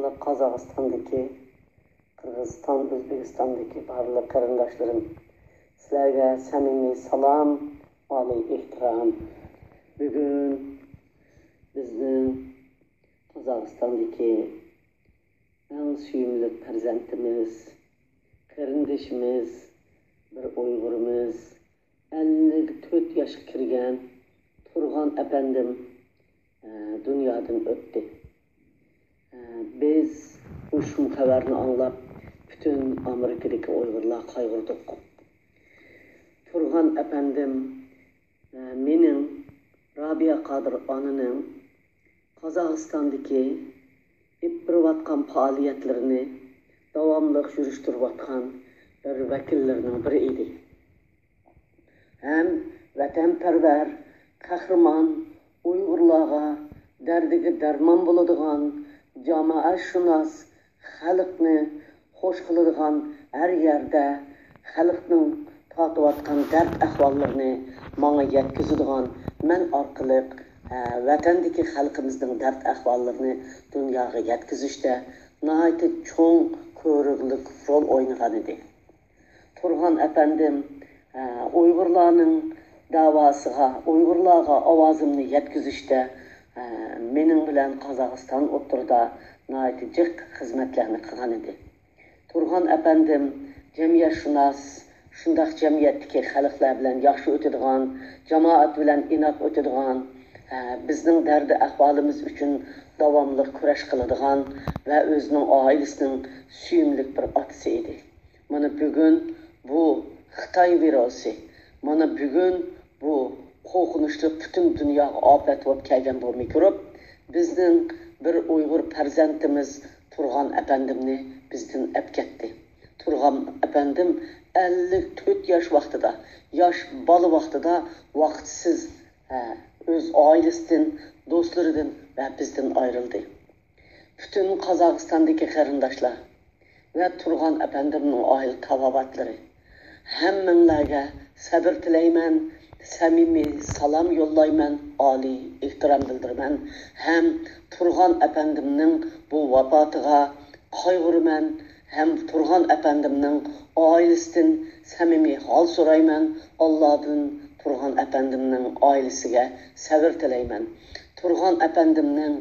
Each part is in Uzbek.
hurmatli Qozog'istondagi, Qirg'iziston, O'zbekistondagi barliq qarindoshlarim, sizlarga samimiy salom, oliy ehtirom. Bugun bizning Qozog'istondagi eng suyumli farzandimiz, qarindishimiz, bir Uyg'urimiz, 54 yoshga kirgan Turg'on apandim dunyodan o'tdi. Biz ushbu xabarni anglab, bütün Amerikadagi Uyg'urlar qayg'urdik. Turg'on apandim mening Rabia Qodir onaning Qozog'istondagi ipirayotgan faoliyatlarini davomli yurishtirayotgan bir vakillarning biri edi. Hem vatanparvar, qahramon Uyg'urlarga dardiga darmon bo'ladigan, jamoatshunos, xalqni xush qiladigan har yerda xalqning tortayotgan dard ahvollarini menga yetkazadigan men orqali vatandagi xalqimizning dard ahvollarini dunyoga yetkazishda nihoyatda cho'ng ko'riklik rol o'ynagan edi. Turg'on apandim Uyg'urlarning davosiga, Uyg'urlarga ovozimni yetkazishda mening bilan Qozog'iston o'rtasida nihoyatda jiq xizmatlarni qilgan edi. Turg'on apandim jamiyatshunos, shundaq jamiyatdagi xalqlar bilan yaxshi o'tadigan, jamoat bilan inoq o'tadigan, bizning dardi ahvolimiz uchun davomli kurash qiladigan va o'zining oilasining suyumli bir otasi edi. Mana bugun bu Xitoy virusi, mana bugun bu qo'rqinchli butun dunyoga ofat bo'lib kelgan bu mikrob bizning bir Uyg'ur farzandimiz Turg'on apandimni bizdan olib ketdi. Turg'on apandim 54 yosh vaqtida, yosh bola vaqtida vaqtsiz o'z oilasidan, do'stlaridan va bizdan ayrildi. Bütün Qozog'istondagi qarindoshlar va Turg'on apandimning oila tabobatlari hammanglarga sabr tilayman, samimiy salom yo'llayman, oliy ehtirom bildiraman. Ham Turg'on apandimning bu vafotiga qayg'uraman, ham Turg'on apandimning oilasidan samimiy hol so'rayman. Allohdan Turg'on apandimning oilasiga sabr tilayman. Turg'on apandimning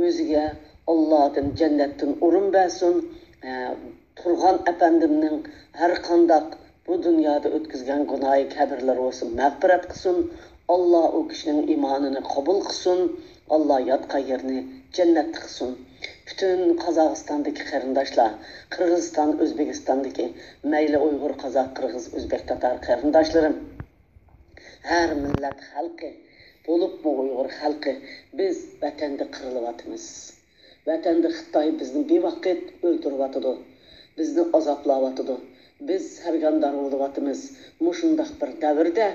o'ziga Allohdan jannatdan o'rin bersin. Turg'on apandimning har qanday bu dunyoda o'tkazgan gunohi kabirlar olsun mag'firat qilsin. Alloh u kishining iymonini qabul qilsin. Alloh yotgan yerini jannat qilsin. Bütün Qozog'istondagi qarindoshlar, Qirg'iziston, O'zbekistondagi mayli Uyg'ur, Qozoq, Qirg'iz, O'zbek, Tatar qarindoshlarim, har millat xalqi bo'lib bu Uyg'ur xalqi biz vatanda qirilyapmiz. Vatanda Xitoy bizni bevaqt o'ldiryapti, bizni azoblayapti. Biz sargardon bo'lyapmiz. Mushundaq bir davrda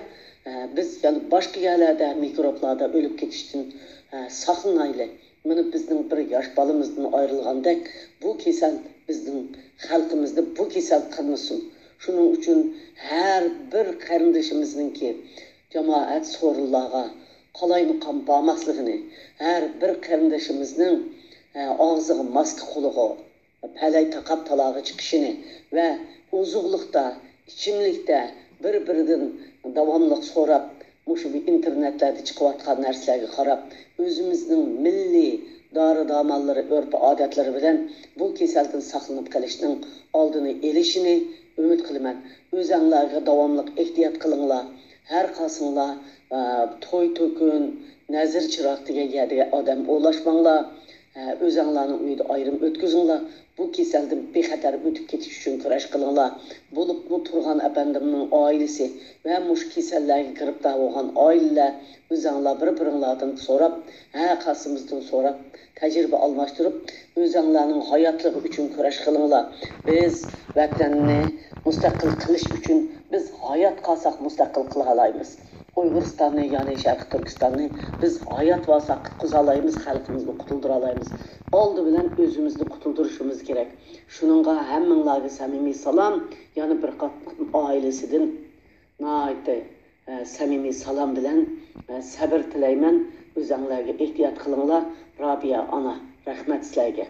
biz yani boshqa yerlarda mikroblarda o'lib ketishdan saqlanaylik. Mana bizning bir yosh bolamizdan ayrilgandek bu kasal bizning xalqimizda bu kasal qilmasin. Shuning uchun har bir qarindishimizningki jamoat so'rinlarga qalaymiqam bo'lmasligini, har bir qarindishimizning og'ziga maska qo'liga palay taqab talog'i chiqishini va uzuqlikda, ichimlikda bir-biridan davomli so'rab, mushu internetlarda chiqayotgan narsalarga qarab, o'zimizning milliy dori-darmonlari, urf-odatlari bilan bu kasaldan saqlanib qolishning oldini olishini umid qilaman. O'zinglarga davomli ehtiyot qilinglar. Har qasinglar to'y-to'kun, nazir chiroq degan yerga odam o'lashmanglar. O'zinglarning uyida ayrim o'tkazinglar. Bu kasaldan bexatar o'tib ketish uchun kurash qilinglar. Bo'lib bu Turg'on apandimning oilasi va mush kasallarga giribdor bo'lgan oilalar o'zinglar bir-biringlardan so'rab, qasimizdan so'rab, tajriba almashtirib, o'zinglarning hayotligi uchun kurash qilinglar. Biz vatanni mustaqil qilish uchun biz hayot qolsak mustaqil qila olamiz. Uyg'uristonni, ya'ni Sharq Turkistonni biz hayot vasak quzalaymiz, xalqimizni qutuldira olamiz. Oldi bilan o'zimizni qutuldirishimiz kerak. Shuningga hammanglarga samimiy salom, ya'ni bir qattiq oilasidan nihoyatda samimiy salom bilan sabr tilayman. O'zinglarga ehtiyot qilinglar. Rabia ona, rahmat sizlarga.